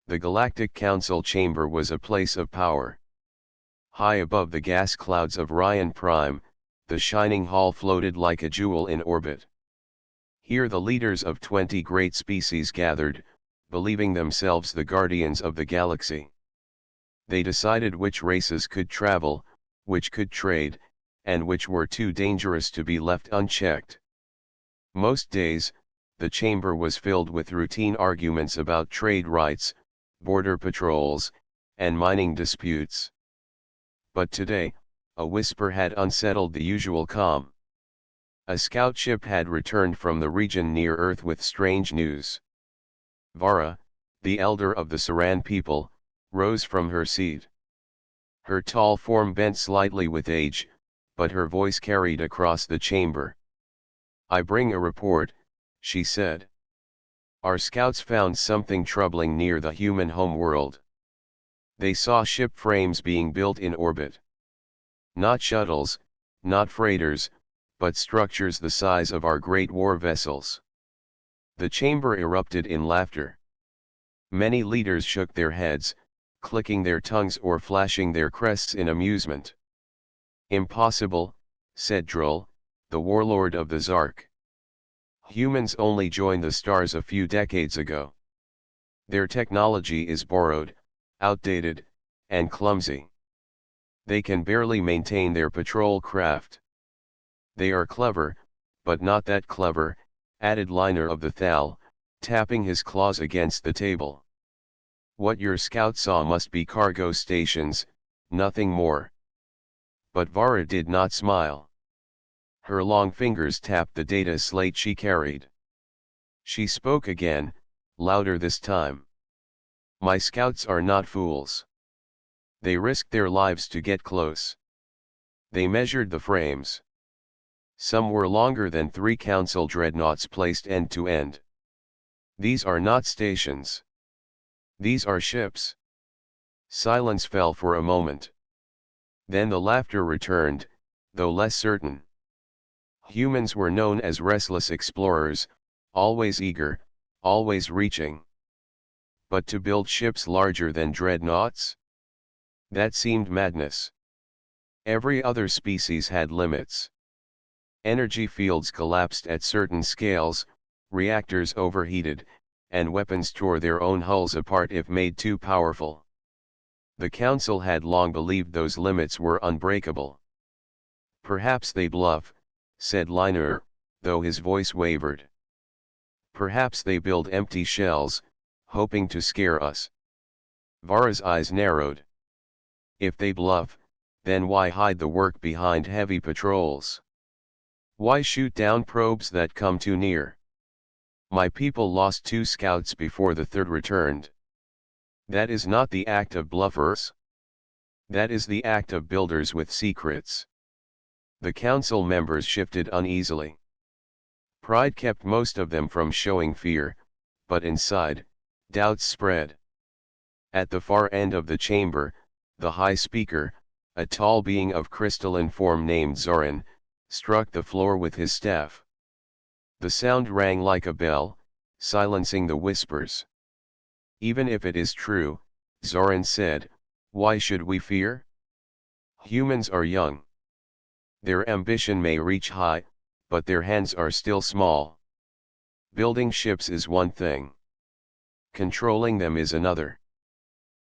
The Galactic Council chamber was a place of power. High above the gas clouds of Ryan Prime, the shining hall floated like a jewel in orbit. Here the leaders of 20 great species gathered, believing themselves the guardians of the galaxy. They decided which races could travel, which could trade, and which were too dangerous to be left unchecked. Most days, the chamber was filled with routine arguments about trade rights, border patrols, and mining disputes. But today, a whisper had unsettled the usual calm. A scout ship had returned from the region near Earth with strange news. Vara, the elder of the Saran people, rose from her seat. Her tall form bent slightly with age, but her voice carried across the chamber. "I bring a report," she said. "Our scouts found something troubling near the human homeworld. They saw ship frames being built in orbit. Not shuttles, not freighters, but structures the size of our great war vessels." The chamber erupted in laughter. Many leaders shook their heads, clicking their tongues or flashing their crests in amusement. "Impossible," said Droll, the warlord of the Zark. "Humans only joined the stars a few decades ago. Their technology is borrowed, outdated, and clumsy. They can barely maintain their patrol craft. They are clever, but not that clever," added Liner of the Thal, tapping his claws against the table. "What your scouts saw must be cargo stations, nothing more." But Vara did not smile. Her long fingers tapped the data slate she carried. She spoke again, louder this time. "My scouts are not fools. They risked their lives to get close. They measured the frames. Some were longer than 3 council dreadnoughts placed end to end. These are not stations. These are ships." Silence fell for a moment. Then the laughter returned, though less certain. Humans were known as restless explorers, always eager, always reaching. But to build ships larger than dreadnoughts? That seemed madness. Every other species had limits. Energy fields collapsed at certain scales, reactors overheated, and weapons tore their own hulls apart if made too powerful. The Council had long believed those limits were unbreakable. "Perhaps they bluff," said Liner, though his voice wavered. "Perhaps they build empty shells, hoping to scare us." Vara's eyes narrowed. "If they bluff, then why hide the work behind heavy patrols? Why shoot down probes that come too near? My people lost 2 scouts before the 3rd returned. That is not the act of bluffers. That is the act of builders with secrets." The council members shifted uneasily. Pride kept most of them from showing fear, but inside, doubts spread. At the far end of the chamber, the High Speaker, a tall being of crystalline form named Zoran, struck the floor with his staff. The sound rang like a bell, silencing the whispers. "Even if it is true," Zoran said, "why should we fear? Humans are young. Their ambition may reach high, but their hands are still small. Building ships is one thing. Controlling them is another."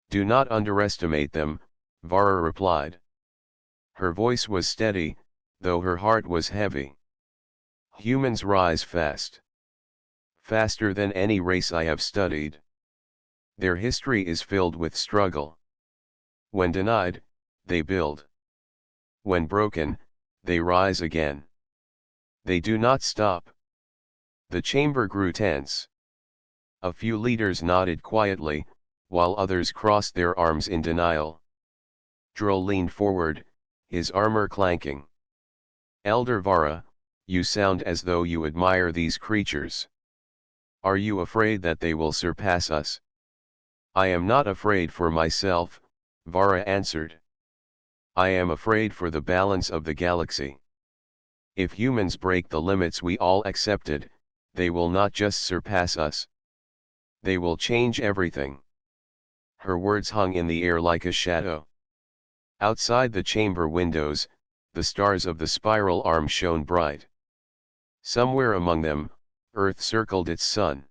"Do not underestimate them," Vara replied. Her voice was steady, though her heart was heavy. "Humans rise fast. Faster than any race I have studied. Their history is filled with struggle. When denied, they build. When broken, they rise again. They do not stop." The chamber grew tense. A few leaders nodded quietly, while others crossed their arms in denial. Droll leaned forward, his armor clanking. "Elder Vara, you sound as though you admire these creatures. Are you afraid that they will surpass us?" "I am not afraid for myself," Vara answered. "I am afraid for the balance of the galaxy. If humans break the limits we all accepted, they will not just surpass us. They will change everything. Her words hung in the air like a shadow. Outside the chamber windows, the stars of the spiral arm shone bright. Somewhere among them, Earth circled its sun.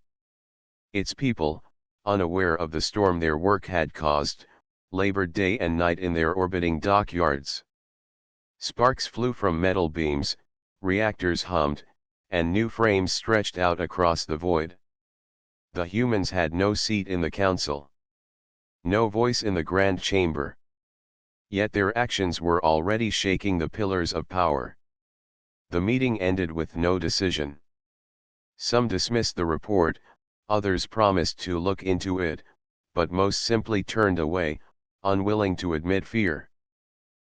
Its people, unaware of the storm their work had caused, labored day and night in their orbiting dockyards. Sparks flew from metal beams, reactors hummed, and new frames stretched out across the void. The humans had no seat in the council. No voice in the grand chamber. Yet their actions were already shaking the pillars of power. The meeting ended with no decision. Some dismissed the report, others promised to look into it, but most simply turned away, unwilling to admit fear.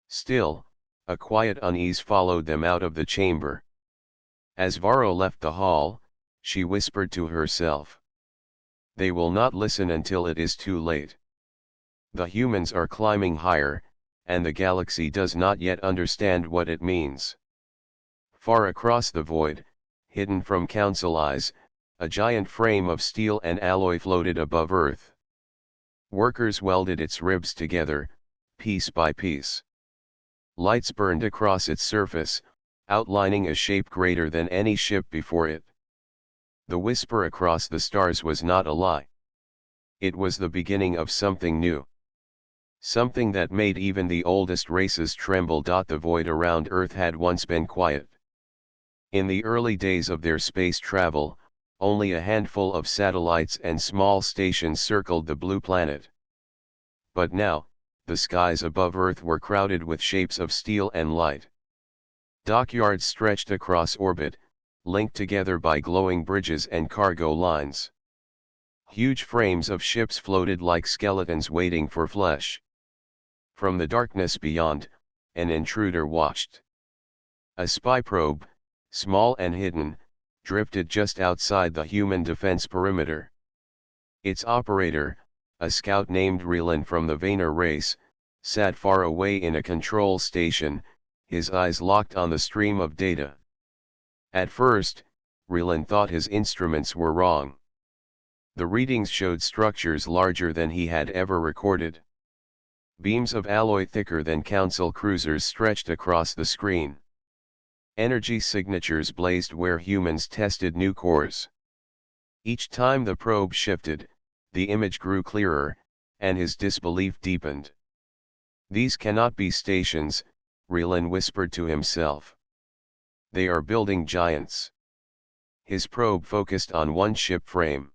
Still, a quiet unease followed them out of the chamber. As Varro left the hall, she whispered to herself. They will not listen until it is too late. The humans are climbing higher, and the galaxy does not yet understand what it means. Far across the void, hidden from council eyes, a giant frame of steel and alloy floated above Earth. Workers welded its ribs together, piece by piece. Lights burned across its surface, outlining a shape greater than any ship before it. The whisper across the stars was not a lie. It was the beginning of something new. Something that made even the oldest races tremble. The void around Earth had once been quiet. In the early days of their space travel, only a handful of satellites and small stations circled the blue planet. But now, the skies above Earth were crowded with shapes of steel and light. Dockyards stretched across orbit, linked together by glowing bridges and cargo lines. Huge frames of ships floated like skeletons waiting for flesh. From the darkness beyond, an intruder watched. A spy probe, small and hidden, drifted just outside the human defense perimeter. Its operator, a scout named Relan from the Vayner race, sat far away in a control station, his eyes locked on the stream of data. At first, Relan thought his instruments were wrong. The readings showed structures larger than he had ever recorded. Beams of alloy thicker than council cruisers stretched across the screen. Energy signatures blazed where humans tested new cores. Each time the probe shifted, the image grew clearer, and his disbelief deepened. These cannot be stations, Relan whispered to himself. They are building giants. His probe focused on one ship frame.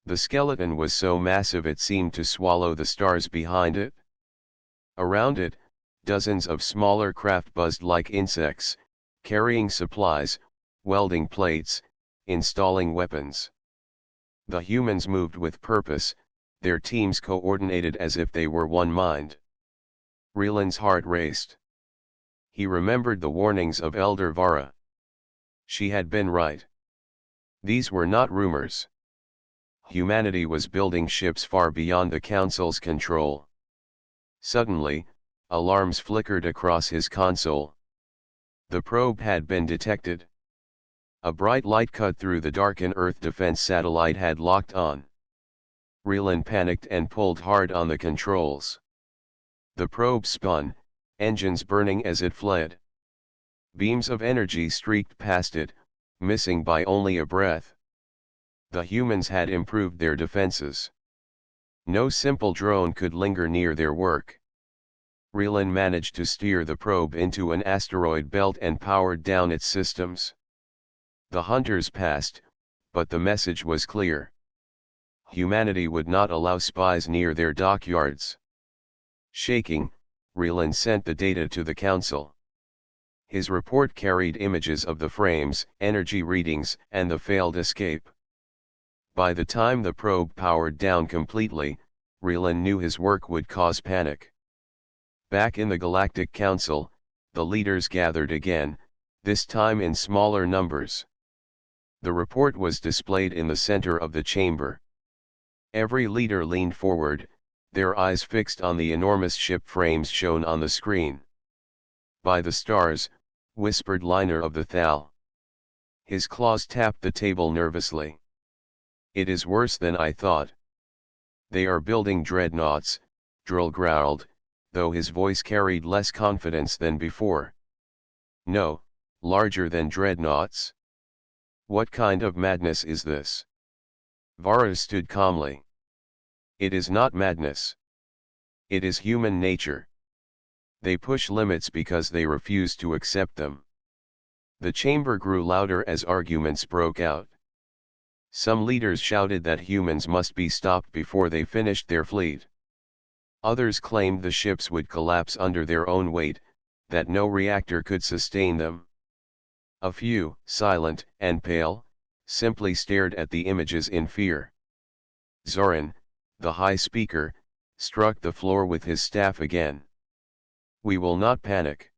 The skeleton was so massive it seemed to swallow the stars behind it. Around it, dozens of smaller craft buzzed like insects, carrying supplies, welding plates, installing weapons. The humans moved with purpose, their teams coordinated as if they were one mind. Relan's heart raced. He remembered the warnings of Elder Vara. She had been right. These were not rumors. Humanity was building ships far beyond the Council's control. Suddenly, alarms flickered across his console. The probe had been detected. A bright light cut through the darkened Earth defense satellite had locked on. Relan panicked and pulled hard on the controls. The probe spun, engines burning as it fled. Beams of energy streaked past it, missing by only a breath. The humans had improved their defenses. No simple drone could linger near their work. Relan managed to steer the probe into an asteroid belt and powered down its systems. The hunters passed, but the message was clear. Humanity would not allow spies near their dockyards. Shaking, Relan sent the data to the Council. His report carried images of the frames, energy readings, and the failed escape. By the time the probe powered down completely, Relan knew his work would cause panic. Back in the Galactic Council, the leaders gathered again, this time in smaller numbers. The report was displayed in the center of the chamber. Every leader leaned forward, their eyes fixed on the enormous ship frames shown on the screen. By the stars, whispered Liner of the Thal. His claws tapped the table nervously. It is worse than I thought. They are building dreadnoughts, Droll growled, though his voice carried less confidence than before. No, larger than dreadnoughts. What kind of madness is this? Varus stood calmly. It is not madness. It is human nature. They push limits because they refuse to accept them. The chamber grew louder as arguments broke out. Some leaders shouted that humans must be stopped before they finished their fleet. Others claimed the ships would collapse under their own weight, that no reactor could sustain them. A few, silent and pale, simply stared at the images in fear. Zoran, the high speaker, struck the floor with his staff again. We will not panic.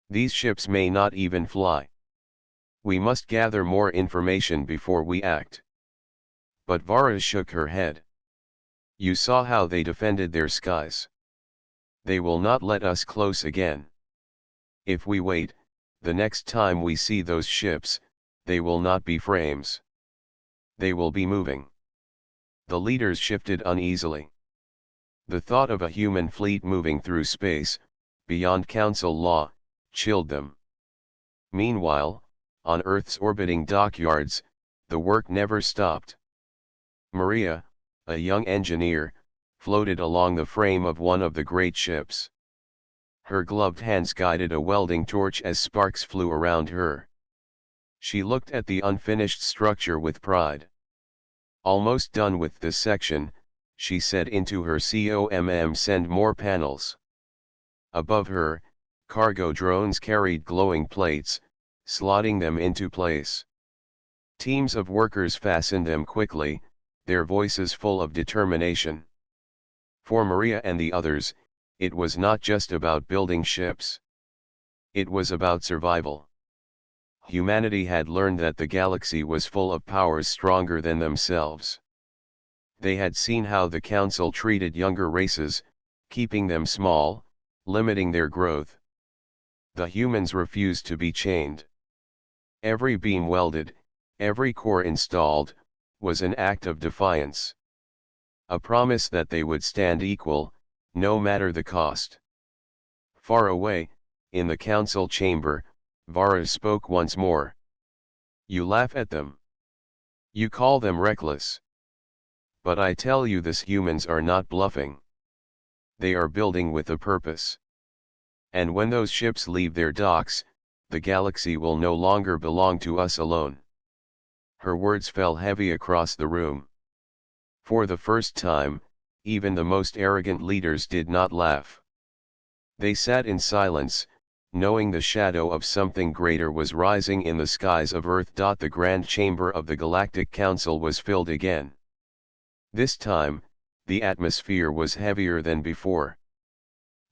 These ships may not even fly. We must gather more information before we act. But Varus shook her head. You saw how they defended their skies. They will not let us close again. If we wait, the next time we see those ships, they will not be frames. They will be moving. The leaders shifted uneasily. The thought of a human fleet moving through space, beyond council law, chilled them. Meanwhile, on Earth's orbiting dockyards, the work never stopped. Maria, a young engineer, floated along the frame of one of the great ships. Her gloved hands guided a welding torch as sparks flew around her. She looked at the unfinished structure with pride. Almost done with this section, she said into her COMM, send more panels. Above her, cargo drones carried glowing plates, slotting them into place. Teams of workers fastened them quickly, their voices full of determination. For Maria and the others, it was not just about building ships. It was about survival. Humanity had learned that the galaxy was full of powers stronger than themselves. They had seen how the Council treated younger races, keeping them small, limiting their growth. The humans refused to be chained. Every beam welded, every core installed, was an act of defiance. A promise that they would stand equal, no matter the cost. Far away, in the council chamber, Varus spoke once more. You laugh at them. You call them reckless. But I tell you, these humans are not bluffing. They are building with a purpose. And when those ships leave their docks, the galaxy will no longer belong to us alone. Her words fell heavy across the room. For the first time, even the most arrogant leaders did not laugh. They sat in silence, knowing the shadow of something greater was rising in the skies of Earth. The grand chamber of the Galactic Council was filled again. This time, the atmosphere was heavier than before.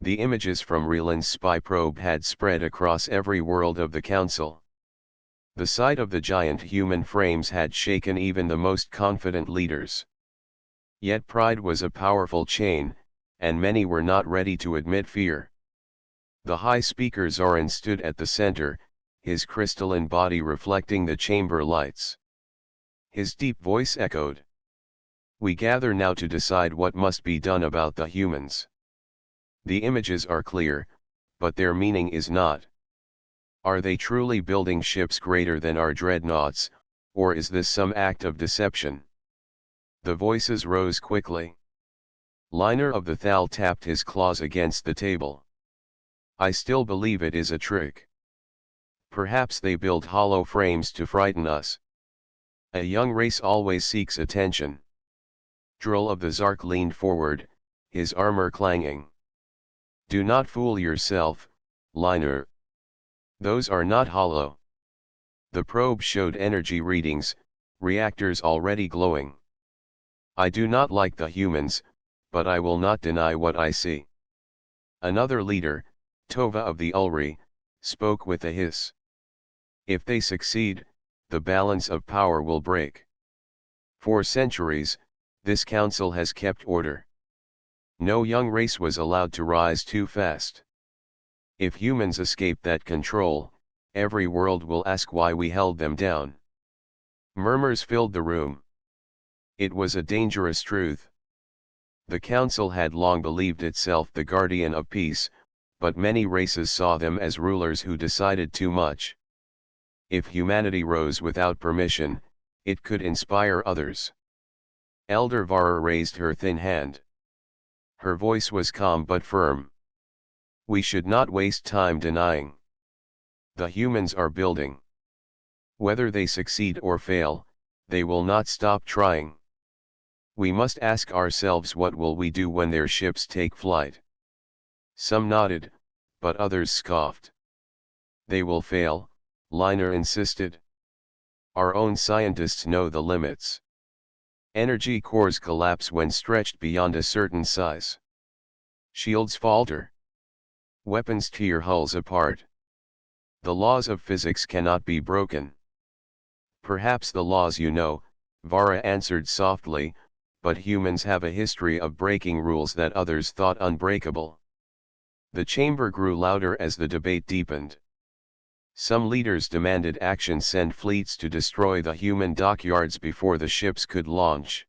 The images from Reland's spy probe had spread across every world of the Council. The sight of the giant human frames had shaken even the most confident leaders. Yet pride was a powerful chain, and many were not ready to admit fear. The high speaker Zoran stood at the center, his crystalline body reflecting the chamber lights. His deep voice echoed. We gather now to decide what must be done about the humans. The images are clear, but their meaning is not. Are they truly building ships greater than our dreadnoughts, or is this some act of deception? The voices rose quickly. Liner of the Thal tapped his claws against the table. I still believe it is a trick. Perhaps they build hollow frames to frighten us. A young race always seeks attention. Droll of the Zark leaned forward, his armor clanging. Do not fool yourself, Liner. Those are not hollow. The probe showed energy readings, reactors already glowing. I do not like the humans, but I will not deny what I see. Another leader, Tova of the Ulri, spoke with a hiss. If they succeed, the balance of power will break. For centuries, this council has kept order. No young race was allowed to rise too fast. If humans escape that control, every world will ask why we held them down. Murmurs filled the room. It was a dangerous truth. The council had long believed itself the guardian of peace, but many races saw them as rulers who decided too much. If humanity rose without permission, it could inspire others. Elder Vara raised her thin hand. Her voice was calm but firm. We should not waste time denying. The humans are building. Whether they succeed or fail, they will not stop trying. We must ask ourselves, what will we do when their ships take flight? Some nodded, but others scoffed. They will fail, Liner insisted. Our own scientists know the limits. Energy cores collapse when stretched beyond a certain size. Shields falter. Weapons tear hulls apart. The laws of physics cannot be broken. Perhaps the laws you know, Vara answered softly, but humans have a history of breaking rules that others thought unbreakable. The chamber grew louder as the debate deepened. Some leaders demanded action, send fleets to destroy the human dockyards before the ships could launch.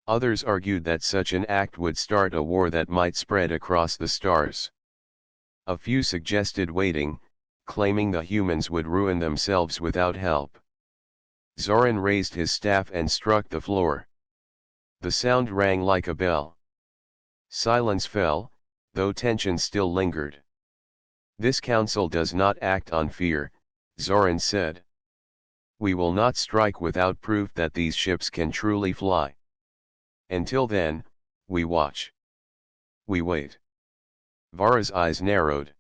Others argued that such an act would start a war that might spread across the stars. A few suggested waiting, claiming the humans would ruin themselves without help. Zoran raised his staff and struck the floor. The sound rang like a bell. Silence fell, though tension still lingered. This council does not act on fear, Zoran said. We will not strike without proof that these ships can truly fly. Until then, we watch. We wait. Vara's eyes narrowed.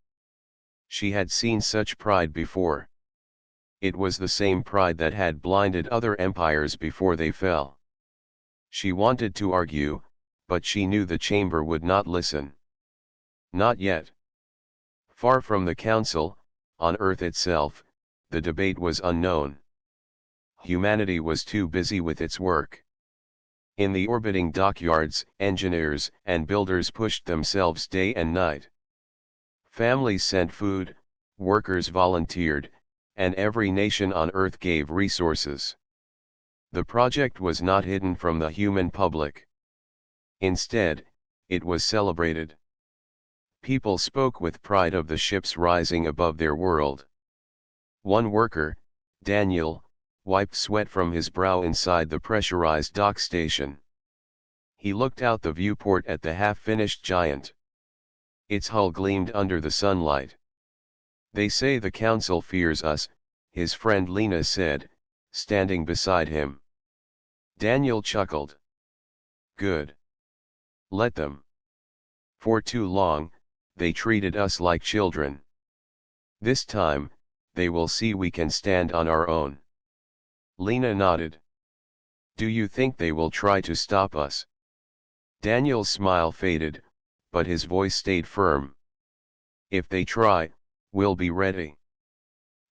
She had seen such pride before. It was the same pride that had blinded other empires before they fell. She wanted to argue, but she knew the chamber would not listen. Not yet. Far from the council, on Earth itself, the debate was unknown. Humanity was too busy with its work. In the orbiting dockyards, engineers and builders pushed themselves day and night. Families sent food, workers volunteered, and every nation on Earth gave resources. The project was not hidden from the human public. Instead, it was celebrated. People spoke with pride of the ships rising above their world. One worker, Daniel, wiped sweat from his brow inside the pressurized dock station. He looked out the viewport at the half-finished giant. Its hull gleamed under the sunlight. They say the council fears us, his friend Lena said, standing beside him. Daniel chuckled. Good. Let them. For too long, they treated us like children. This time, they will see we can stand on our own. Lena nodded. Do you think they will try to stop us? Daniel's smile faded, but his voice stayed firm. If they try, we'll be ready.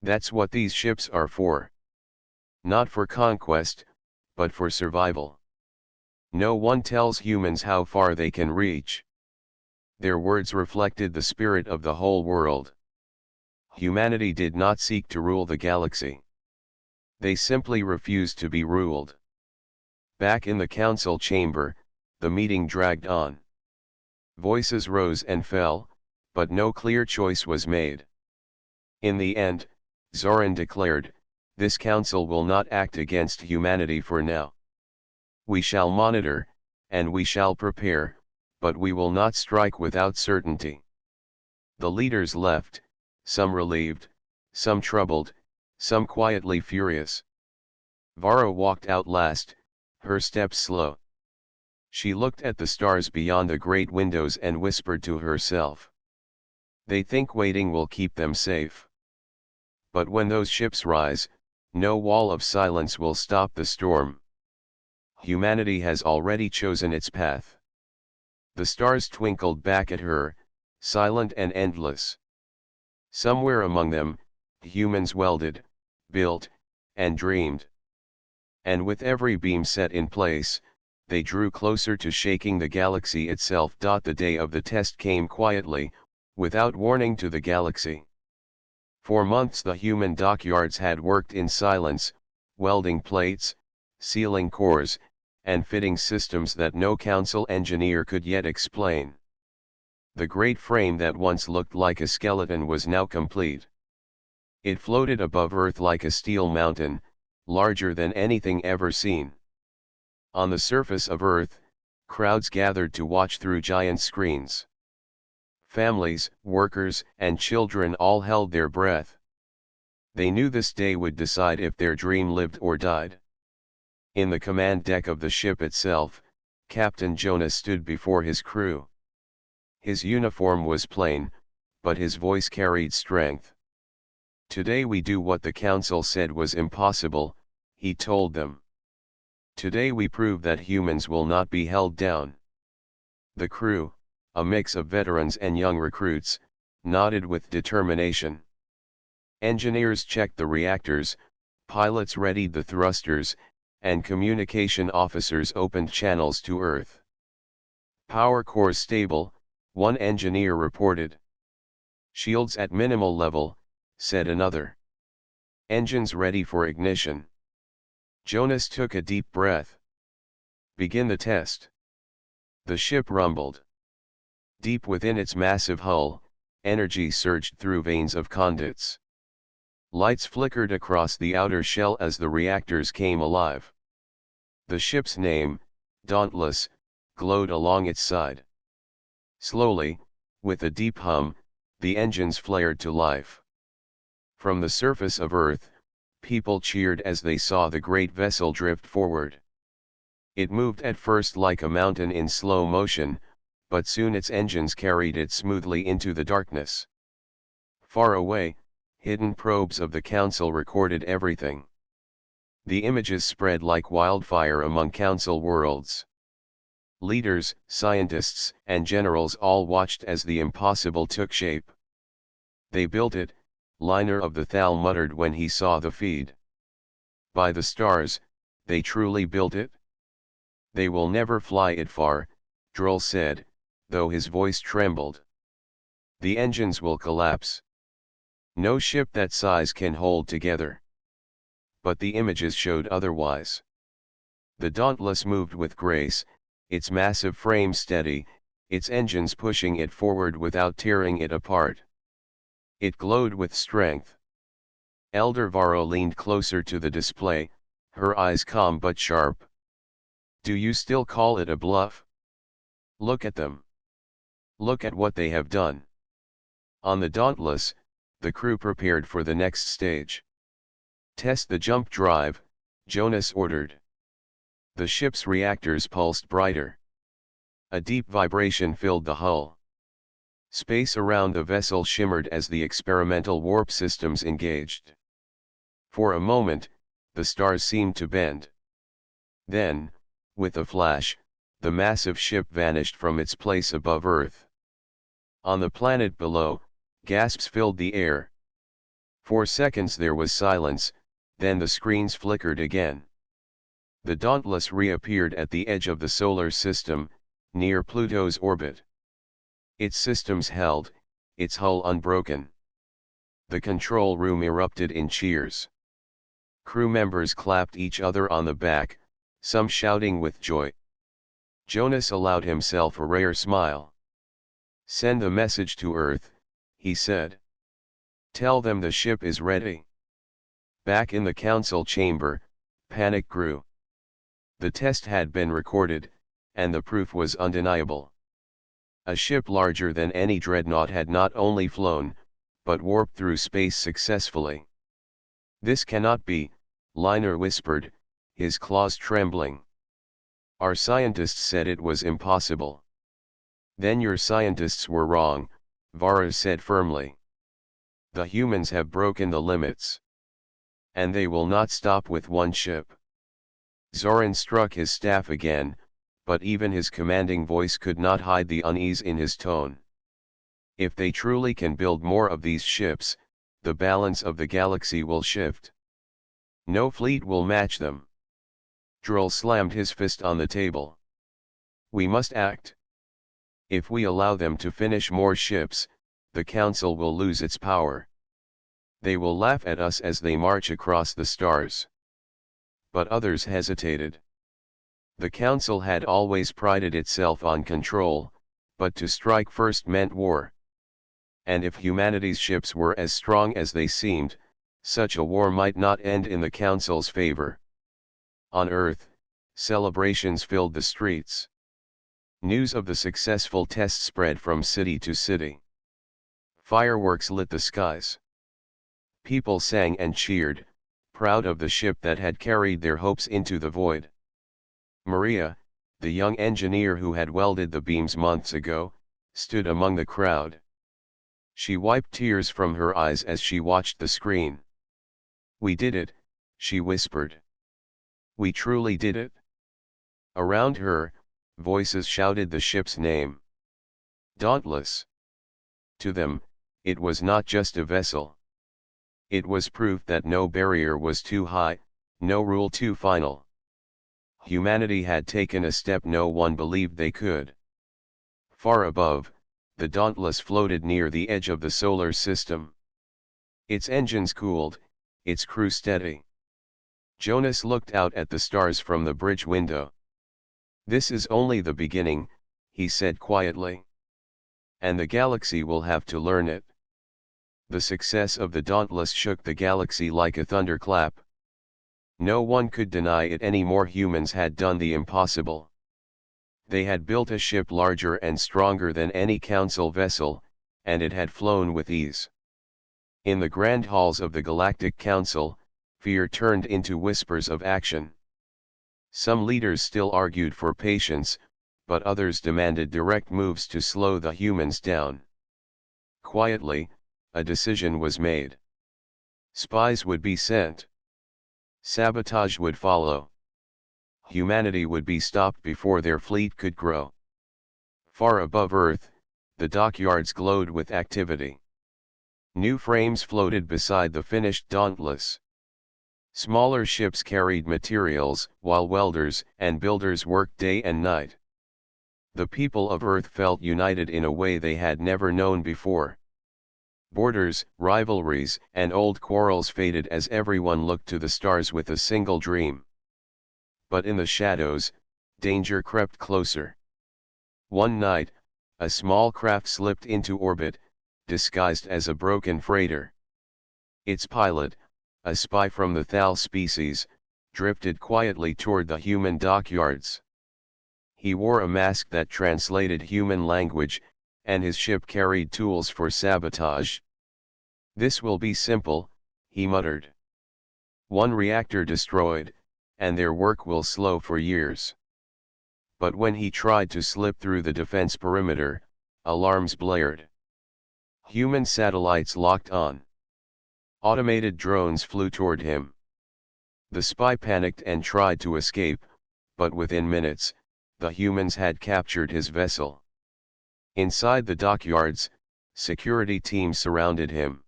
That's what these ships are for. Not for conquest, but for survival. No one tells humans how far they can reach. Their words reflected the spirit of the whole world. Humanity did not seek to rule the galaxy. They simply refused to be ruled. Back in the council chamber, the meeting dragged on. Voices rose and fell, but no clear choice was made. In the end, Zoran declared, this council will not act against humanity for now. We shall monitor, and we shall prepare, but we will not strike without certainty. The leaders left, some relieved, some troubled, some quietly furious. Vara walked out last, her steps slow. She looked at the stars beyond the great windows and whispered to herself. They think waiting will keep them safe. But when those ships rise, no wall of silence will stop the storm. Humanity has already chosen its path. The stars twinkled back at her, silent and endless. Somewhere among them, humans welded, built, and dreamed. And with every beam set in place, they drew closer to shaking the galaxy itself. The day of the test came quietly, without warning to the galaxy. For months the human dockyards had worked in silence, welding plates, sealing cores, and fitting systems that no council engineer could yet explain. The great frame that once looked like a skeleton was now complete. It floated above Earth like a steel mountain, larger than anything ever seen. On the surface of Earth, crowds gathered to watch through giant screens. Families, workers, and children all held their breath. They knew this day would decide if their dream lived or died. In the command deck of the ship itself, Captain Jonas stood before his crew. His uniform was plain, but his voice carried strength. "Today we do what the council said was impossible," he told them. "Today we prove that humans will not be held down." The crew, a mix of veterans and young recruits, nodded with determination. Engineers checked the reactors, pilots readied the thrusters, and communication officers opened channels to Earth. "Power cores stable," one engineer reported. "Shields at minimal level," said another. "Engines ready for ignition." Jonas took a deep breath. "Begin the test." The ship rumbled. Deep within its massive hull, energy surged through veins of conduits. Lights flickered across the outer shell as the reactors came alive. The ship's name, Dauntless, glowed along its side. Slowly, with a deep hum, the engines flared to life. From the surface of Earth, people cheered as they saw the great vessel drift forward. It moved at first like a mountain in slow motion, but soon its engines carried it smoothly into the darkness. Far away, hidden probes of the council recorded everything. The images spread like wildfire among council worlds. Leaders, scientists, and generals all watched as the impossible took shape. "They built it," Liner of the Thal muttered when he saw the feed. "By the stars, they truly built it." "They will never fly it far," Droll said, though his voice trembled. "The engines will collapse. No ship that size can hold together." But the images showed otherwise. The Dauntless moved with grace, its massive frame steady, its engines pushing it forward without tearing it apart. It glowed with strength. Elder Varro leaned closer to the display, her eyes calm but sharp. "Do you still call it a bluff? Look at them. Look at what they have done." On the Dauntless, the crew prepared for the next stage. "Test the jump drive," Jonas ordered. The ship's reactors pulsed brighter. A deep vibration filled the hull. Space around the vessel shimmered as the experimental warp systems engaged. For a moment, the stars seemed to bend. Then, with a flash, the massive ship vanished from its place above Earth. On the planet below, gasps filled the air. For seconds there was silence, then the screens flickered again. The Dauntless reappeared at the edge of the solar system, near Pluto's orbit. Its systems held, its hull unbroken. The control room erupted in cheers. Crew members clapped each other on the back, some shouting with joy. Jonas allowed himself a rare smile. "Send the message to Earth," he said. "Tell them the ship is ready." Back in the council chamber, panic grew. The test had been recorded, and the proof was undeniable. A ship larger than any dreadnought had not only flown, but warped through space successfully. "This cannot be," Liner whispered, his claws trembling. "Our scientists said it was impossible." "Then your scientists were wrong," Varus said firmly. "The humans have broken the limits. And they will not stop with one ship." Zoran struck his staff again, but even his commanding voice could not hide the unease in his tone. "If they truly can build more of these ships, the balance of the galaxy will shift. No fleet will match them." Droll slammed his fist on the table. "We must act. If we allow them to finish more ships, the Council will lose its power. They will laugh at us as they march across the stars." But others hesitated. The council had always prided itself on control, but to strike first meant war. And if humanity's ships were as strong as they seemed, such a war might not end in the council's favor. On Earth, celebrations filled the streets. News of the successful test spread from city to city. Fireworks lit the skies. People sang and cheered, proud of the ship that had carried their hopes into the void. Maria, the young engineer who had welded the beams months ago, stood among the crowd. She wiped tears from her eyes as she watched the screen. "We did it," she whispered. "We truly did it." Around her, voices shouted the ship's name. Dauntless. To them, it was not just a vessel. It was proof that no barrier was too high, no rule too final. Humanity had taken a step no one believed they could. Far above, the Dauntless floated near the edge of the solar system. Its engines cooled, its crew steady. Jonas looked out at the stars from the bridge window. "This is only the beginning," he said quietly. "And the galaxy will have to learn it." The success of the Dauntless shook the galaxy like a thunderclap. No one could deny it any more. Humans had done the impossible. They had built a ship larger and stronger than any council vessel, and it had flown with ease. In the grand halls of the Galactic Council, fear turned into whispers of action. Some leaders still argued for patience, but others demanded direct moves to slow the humans down. Quietly, a decision was made. Spies would be sent. Sabotage would follow. Humanity would be stopped before their fleet could grow. Far above Earth, the dockyards glowed with activity. New frames floated beside the finished Dauntless. Smaller ships carried materials, while welders and builders worked day and night. The people of Earth felt united in a way they had never known before. Borders, rivalries, and old quarrels faded as everyone looked to the stars with a single dream. But in the shadows, danger crept closer. One night, a small craft slipped into orbit, disguised as a broken freighter. Its pilot, a spy from the Thal species, drifted quietly toward the human dockyards. He wore a mask that translated human language, and his ship carried tools for sabotage. "This will be simple," he muttered. "One reactor destroyed, and their work will slow for years." But when he tried to slip through the defense perimeter, alarms blared. Human satellites locked on. Automated drones flew toward him. The spy panicked and tried to escape, but within minutes, the humans had captured his vessel. Inside the dockyards, security teams surrounded him.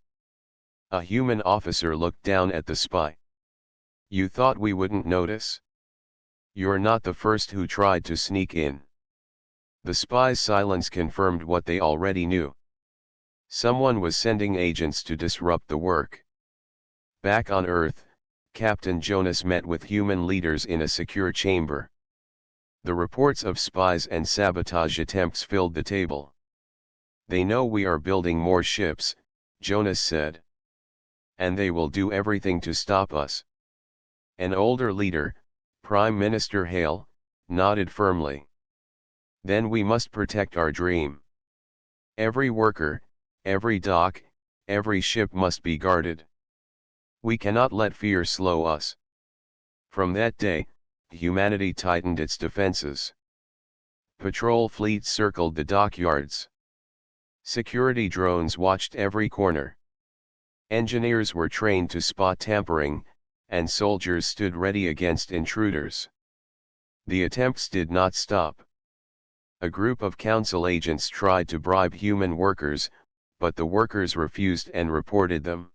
A human officer looked down at the spy. "You thought we wouldn't notice? You're not the first who tried to sneak in." The spy's silence confirmed what they already knew. Someone was sending agents to disrupt the work. Back on Earth, Captain Jonas met with human leaders in a secure chamber. The reports of spies and sabotage attempts filled the table. "They know we are building more ships," Jonas said. "And they will do everything to stop us." An older leader, Prime Minister Hale, nodded firmly. "Then we must protect our dream. Every worker, every dock, every ship must be guarded. We cannot let fear slow us." From that day, humanity tightened its defenses. Patrol fleets circled the dockyards. Security drones watched every corner. Engineers were trained to spot tampering, and soldiers stood ready against intruders. The attempts did not stop. A group of council agents tried to bribe human workers, but the workers refused and reported them.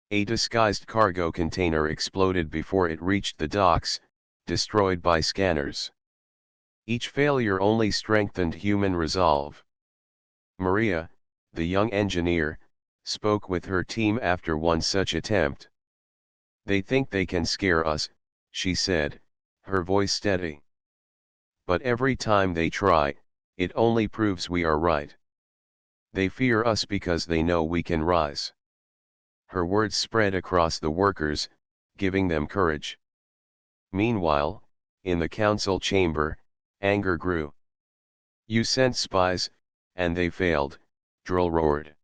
A disguised cargo container exploded before it reached the docks, destroyed by scanners. Each failure only strengthened human resolve. Maria, the young engineer, spoke with her team after one such attempt. "They think they can scare us," she said, her voice steady. But every time they try, it only proves we are right. They fear us because they know we can rise. Her words spread across the workers, giving them courage. Meanwhile, in the council chamber, anger grew. You sent spies, and they failed, Droll roared.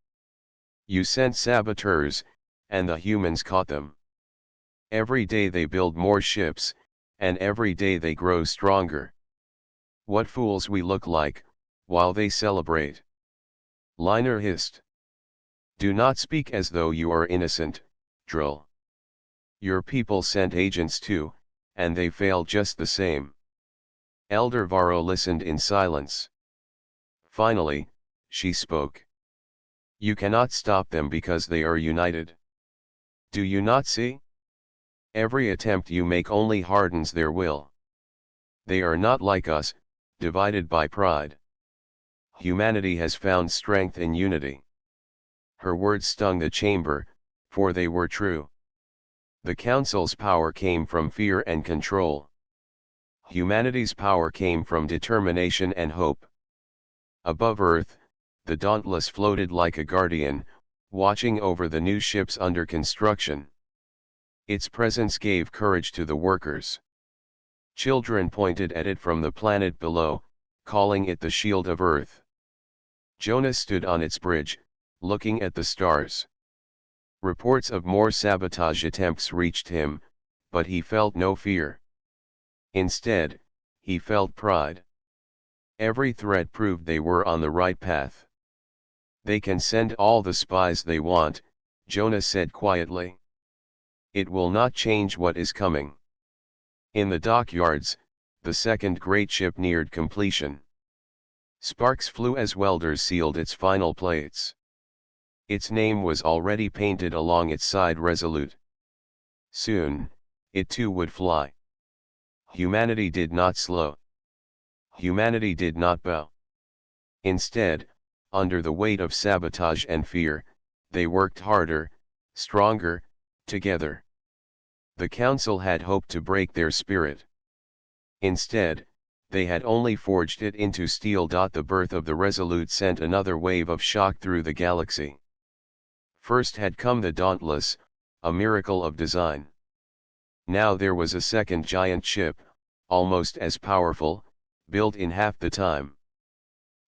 You sent saboteurs, and the humans caught them. Every day they build more ships, and every day they grow stronger. What fools we look like, while they celebrate. Liner hissed. Do not speak as though you are innocent, Droll. Your people sent agents too, and they failed just the same. Elder Varro listened in silence. Finally, she spoke. You cannot stop them because they are united. Do you not see? Every attempt you make only hardens their will. They are not like us, divided by pride. Humanity has found strength in unity. Her words stung the chamber, for they were true. The council's power came from fear and control. Humanity's power came from determination and hope. Above Earth, the Dauntless floated like a guardian, watching over the new ships under construction. Its presence gave courage to the workers. Children pointed at it from the planet below, calling it the shield of Earth. Jonas stood on its bridge, looking at the stars. Reports of more sabotage attempts reached him, but he felt no fear. Instead, he felt pride. Every threat proved they were on the right path. They can send all the spies they want, Jonas said quietly. It will not change what is coming. In the dockyards, the second great ship neared completion. Sparks flew as welders sealed its final plates. Its name was already painted along its side Resolute. Soon, it too would fly. Humanity did not slow. Humanity did not bow. Instead, under the weight of sabotage and fear, they worked harder, stronger, together. The council had hoped to break their spirit. Instead, they had only forged it into steel. The birth of the Resolute sent another wave of shock through the galaxy. First had come the Dauntless, a miracle of design. Now there was a second giant ship, almost as powerful, built in half the time.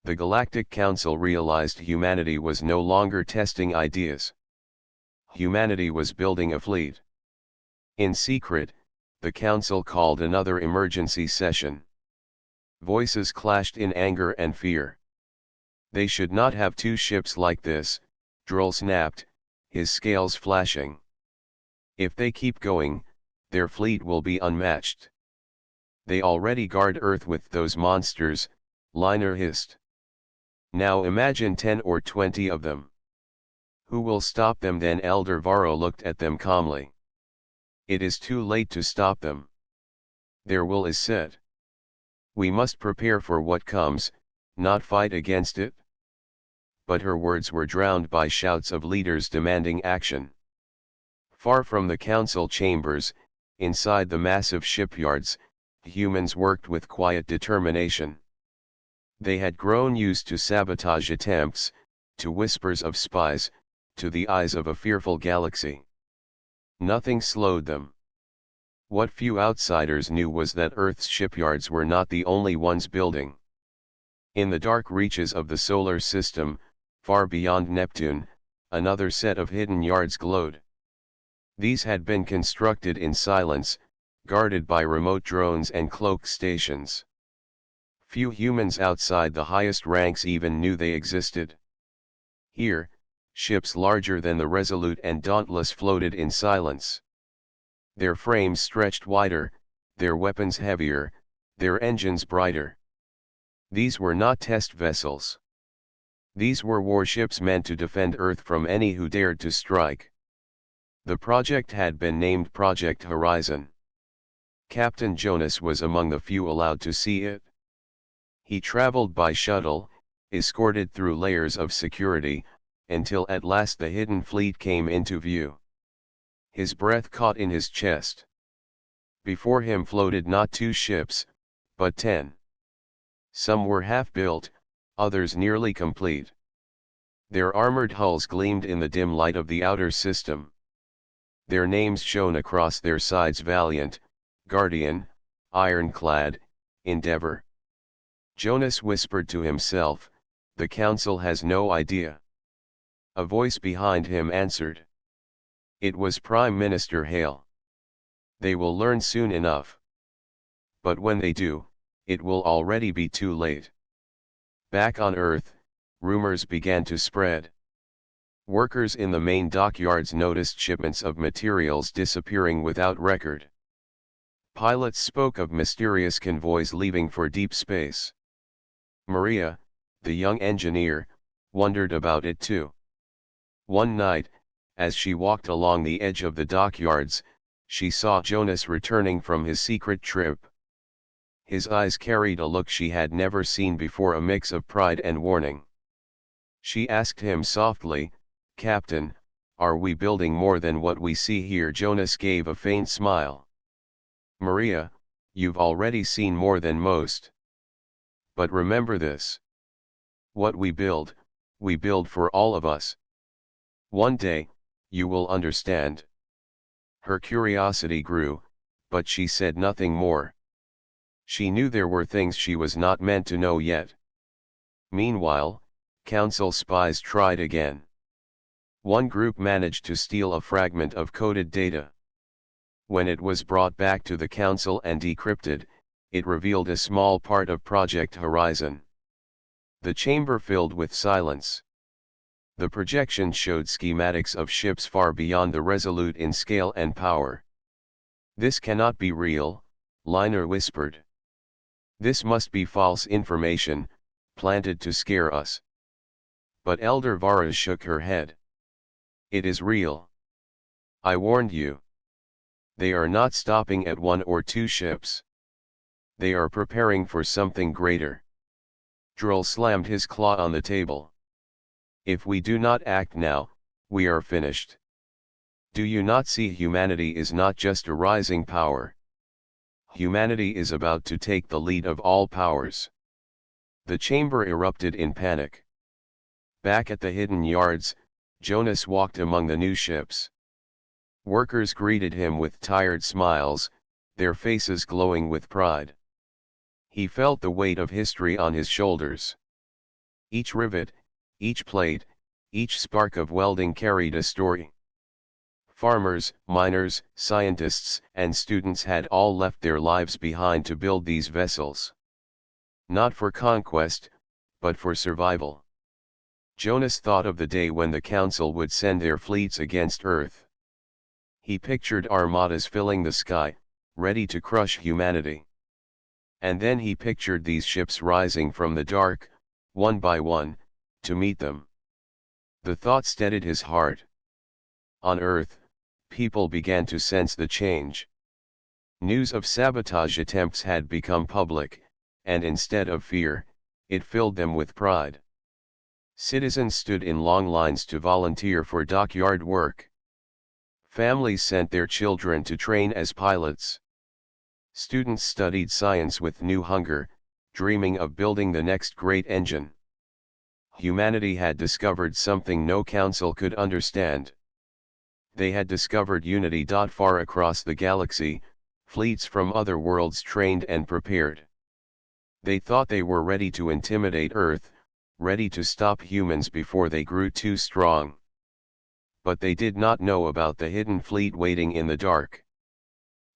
The Galactic Council realized humanity was no longer testing ideas. Humanity was building a fleet. In secret, the Council called another emergency session. Voices clashed in anger and fear. They should not have two ships like this, Droll snapped, his scales flashing. If they keep going, their fleet will be unmatched. They already guard Earth with those monsters, Liner hissed. Now imagine 10 or 20 of them. Who will stop them then? Elder Varro looked at them calmly. It is too late to stop them. Their will is set. We must prepare for what comes, not fight against it. But her words were drowned by shouts of leaders demanding action. Far from the council chambers, inside the massive shipyards, humans worked with quiet determination. They had grown used to sabotage attempts, to whispers of spies, to the eyes of a fearful galaxy. Nothing slowed them. What few outsiders knew was that Earth's shipyards were not the only ones building. In the dark reaches of the solar system, far beyond Neptune, another set of hidden yards glowed. These had been constructed in silence, guarded by remote drones and cloak stations. Few humans outside the highest ranks even knew they existed. Here, ships larger than the Resolute and Dauntless floated in silence. Their frames stretched wider, their weapons heavier, their engines brighter. These were not test vessels. These were warships meant to defend Earth from any who dared to strike. The project had been named Project Horizon. Captain Jonas was among the few allowed to see it. He traveled by shuttle, escorted through layers of security, until at last the hidden fleet came into view. His breath caught in his chest. Before him floated not 2 ships, but 10. Some were half-built, others nearly complete. Their armored hulls gleamed in the dim light of the outer system. Their names shone across their sides: Valiant, Guardian, Ironclad, Endeavor. Jonas whispered to himself, "The Council has no idea." A voice behind him answered. It was Prime Minister Hale. "They will learn soon enough. But when they do, it will already be too late." Back on Earth, rumors began to spread. Workers in the main dockyards noticed shipments of materials disappearing without record. Pilots spoke of mysterious convoys leaving for deep space. Maria, the young engineer, wondered about it too. One night, as she walked along the edge of the dockyards, she saw Jonas returning from his secret trip. His eyes carried a look she had never seen before, a mix of pride and warning. She asked him softly, "Captain, are we building more than what we see here?" Jonas gave a faint smile. "Maria, you've already seen more than most. But remember this. What we build for all of us. One day, you will understand." Her curiosity grew, but she said nothing more. She knew there were things she was not meant to know yet. Meanwhile, Council spies tried again. One group managed to steal a fragment of coded data. When it was brought back to the Council and decrypted, it revealed a small part of Project Horizon. The chamber filled with silence. The projection showed schematics of ships far beyond the Resolute in scale and power. "This cannot be real," Liner whispered. "This must be false information, planted to scare us." But Elder Vara shook her head. "It is real. I warned you. They are not stopping at 1 or 2 ships. They are preparing for something greater." Droll slammed his claw on the table. "If we do not act now, we are finished. Do you not see humanity is not just a rising power? Humanity is about to take the lead of all powers." The chamber erupted in panic. Back at the hidden yards, Jonas walked among the new ships. Workers greeted him with tired smiles, their faces glowing with pride. He felt the weight of history on his shoulders. Each rivet, each plate, each spark of welding carried a story. Farmers, miners, scientists, and students had all left their lives behind to build these vessels. Not for conquest, but for survival. Jonas thought of the day when the Council would send their fleets against Earth. He pictured armadas filling the sky, ready to crush humanity. And then he pictured these ships rising from the dark, one by one, to meet them. The thought steadied his heart. On Earth, people began to sense the change. News of sabotage attempts had become public, and instead of fear, it filled them with pride. Citizens stood in long lines to volunteer for dockyard work. Families sent their children to train as pilots. Students studied science with new hunger, dreaming of building the next great engine. Humanity had discovered something no council could understand. They had discovered unity. Far across the galaxy, fleets from other worlds trained and prepared. They thought they were ready to intimidate Earth, ready to stop humans before they grew too strong. But they did not know about the hidden fleet waiting in the dark.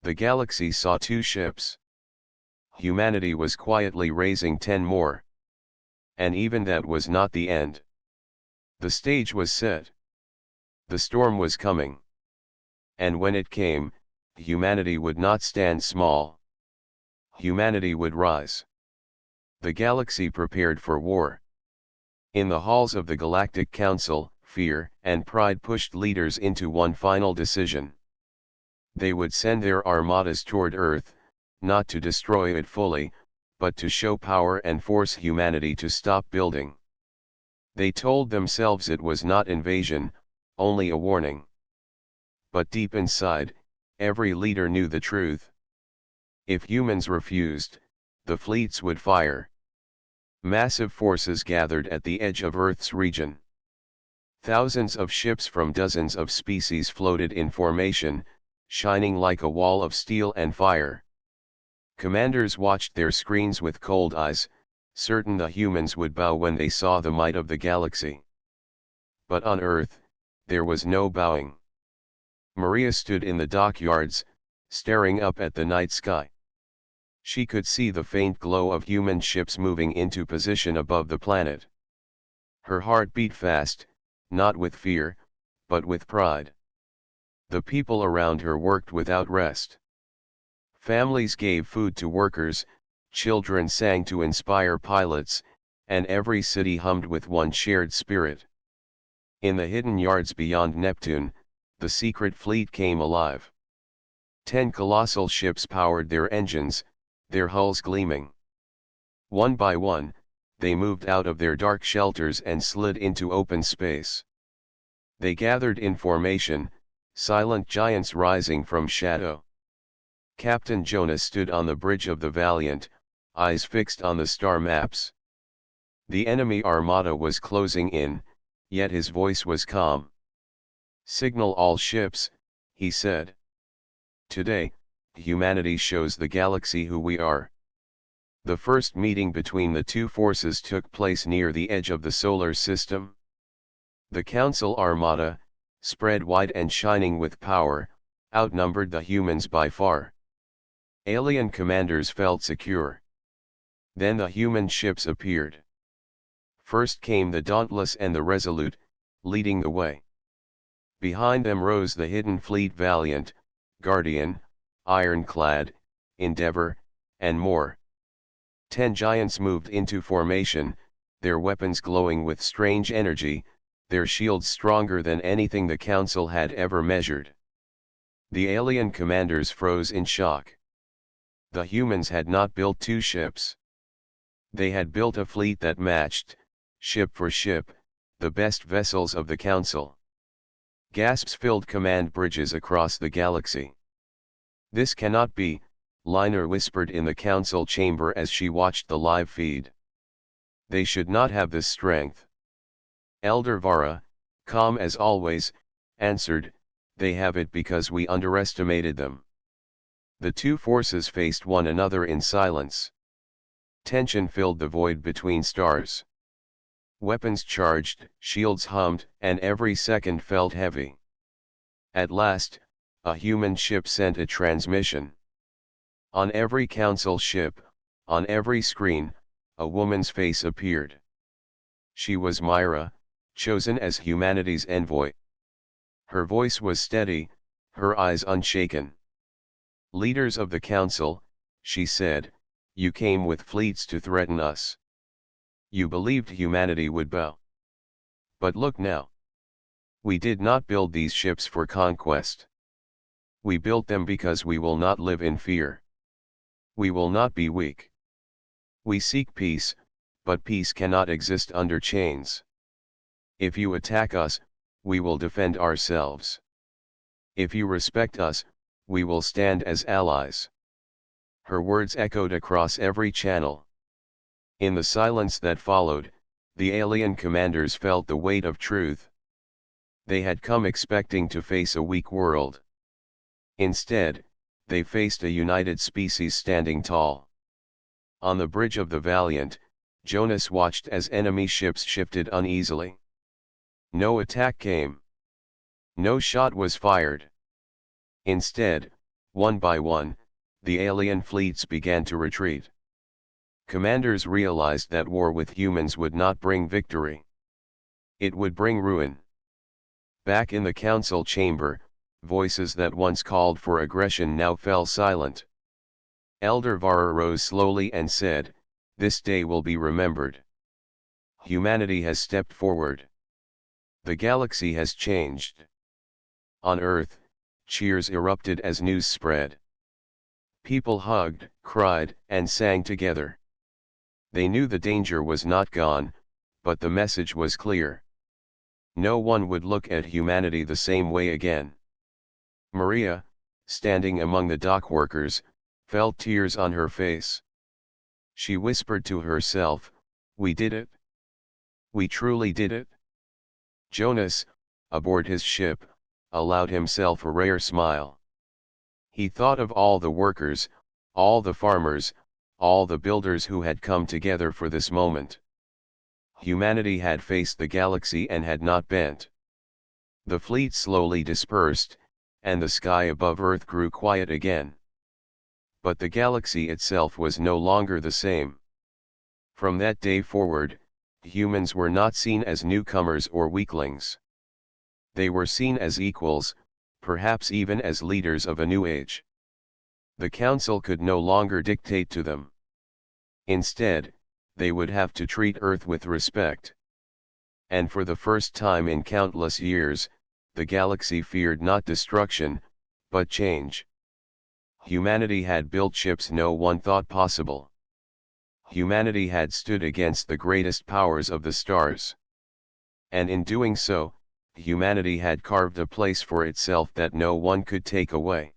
The galaxy saw 2 ships. Humanity was quietly raising 10 more. And even that was not the end. The stage was set. The storm was coming. And when it came, humanity would not stand small. Humanity would rise. The galaxy prepared for war. In the halls of the Galactic Council, fear and pride pushed leaders into one final decision. They would send their armadas toward Earth, not to destroy it fully, but to show power and force humanity to stop building. They told themselves it was not invasion, only a warning. But deep inside, every leader knew the truth. If humans refused, the fleets would fire. Massive forces gathered at the edge of Earth's region. Thousands of ships from dozens of species floated in formation, shining like a wall of steel and fire. Commanders watched their screens with cold eyes, certain the humans would bow when they saw the might of the galaxy. But on Earth, there was no bowing. Maria stood in the dockyards, staring up at the night sky. She could see the faint glow of human ships moving into position above the planet. Her heart beat fast, not with fear, but with pride. The people around her worked without rest. Families gave food to workers, children sang to inspire pilots, and every city hummed with one shared spirit. In the hidden yards beyond Neptune, the secret fleet came alive. 10 colossal ships powered their engines, their hulls gleaming. One by one, they moved out of their dark shelters and slid into open space. They gathered in formation, silent giants rising from shadow. Captain Jonas stood on the bridge of the Valiant, eyes fixed on the star maps. The enemy armada was closing in, yet his voice was calm. "Signal all ships," he said. "Today, humanity shows the galaxy who we are." The first meeting between the two forces took place near the edge of the solar system. The Council Armada, spread wide and shining with power, outnumbered the humans by far. Alien commanders felt secure. Then the human ships appeared. First came the Dauntless and the Resolute, leading the way. Behind them rose the hidden fleet Valiant, Guardian, Ironclad, Endeavor, and more. 10 giants moved into formation, their weapons glowing with strange energy, their shields stronger than anything the Council had ever measured. The alien commanders froze in shock. The humans had not built 2 ships. They had built a fleet that matched, ship for ship, the best vessels of the Council. Gasps filled command bridges across the galaxy. "This cannot be," Liner whispered in the council chamber as she watched the live feed. "They should not have this strength." Elder Vara, calm as always, answered, "They have it because we underestimated them." The two forces faced one another in silence. Tension filled the void between stars. Weapons charged, shields hummed, and every second felt heavy. At last, a human ship sent a transmission. On every council ship, on every screen, a woman's face appeared. She was Myra, chosen as humanity's envoy. Her voice was steady, her eyes unshaken. "Leaders of the council," she said, "you came with fleets to threaten us. You believed humanity would bow. But look now. We did not build these ships for conquest. We built them because we will not live in fear. We will not be weak. We seek peace, but peace cannot exist under chains. If you attack us, we will defend ourselves. If you respect us, we will stand as allies." Her words echoed across every channel. In the silence that followed, the alien commanders felt the weight of truth. They had come expecting to face a weak world. Instead, they faced a united species standing tall. On the bridge of the Valiant, Jonas watched as enemy ships shifted uneasily. No attack came. No shot was fired. Instead, one by one, the alien fleets began to retreat. Commanders realized that war with humans would not bring victory. It would bring ruin. Back in the council chamber, voices that once called for aggression now fell silent. Elder Vara rose slowly and said, "This day will be remembered. Humanity has stepped forward. The galaxy has changed." On Earth, cheers erupted as news spread. People hugged, cried, and sang together. They knew the danger was not gone, but the message was clear. No one would look at humanity the same way again. Maria, standing among the dock workers, felt tears on her face. She whispered to herself, We did it. We truly did it. Jonas, aboard his ship, allowed himself a rare smile. He thought of all the workers, all the farmers, all the builders who had come together for this moment. Humanity had faced the galaxy and had not bent. The fleet slowly dispersed, and the sky above Earth grew quiet again. But the galaxy itself was no longer the same. From that day forward, humans were not seen as newcomers or weaklings. They were seen as equals, perhaps even as leaders of a new age. The Council could no longer dictate to them. Instead, they would have to treat Earth with respect. And for the first time in countless years, the galaxy feared not destruction, but change. Humanity had built ships no one thought possible. Humanity had stood against the greatest powers of the stars. And in doing so, humanity had carved a place for itself that no one could take away.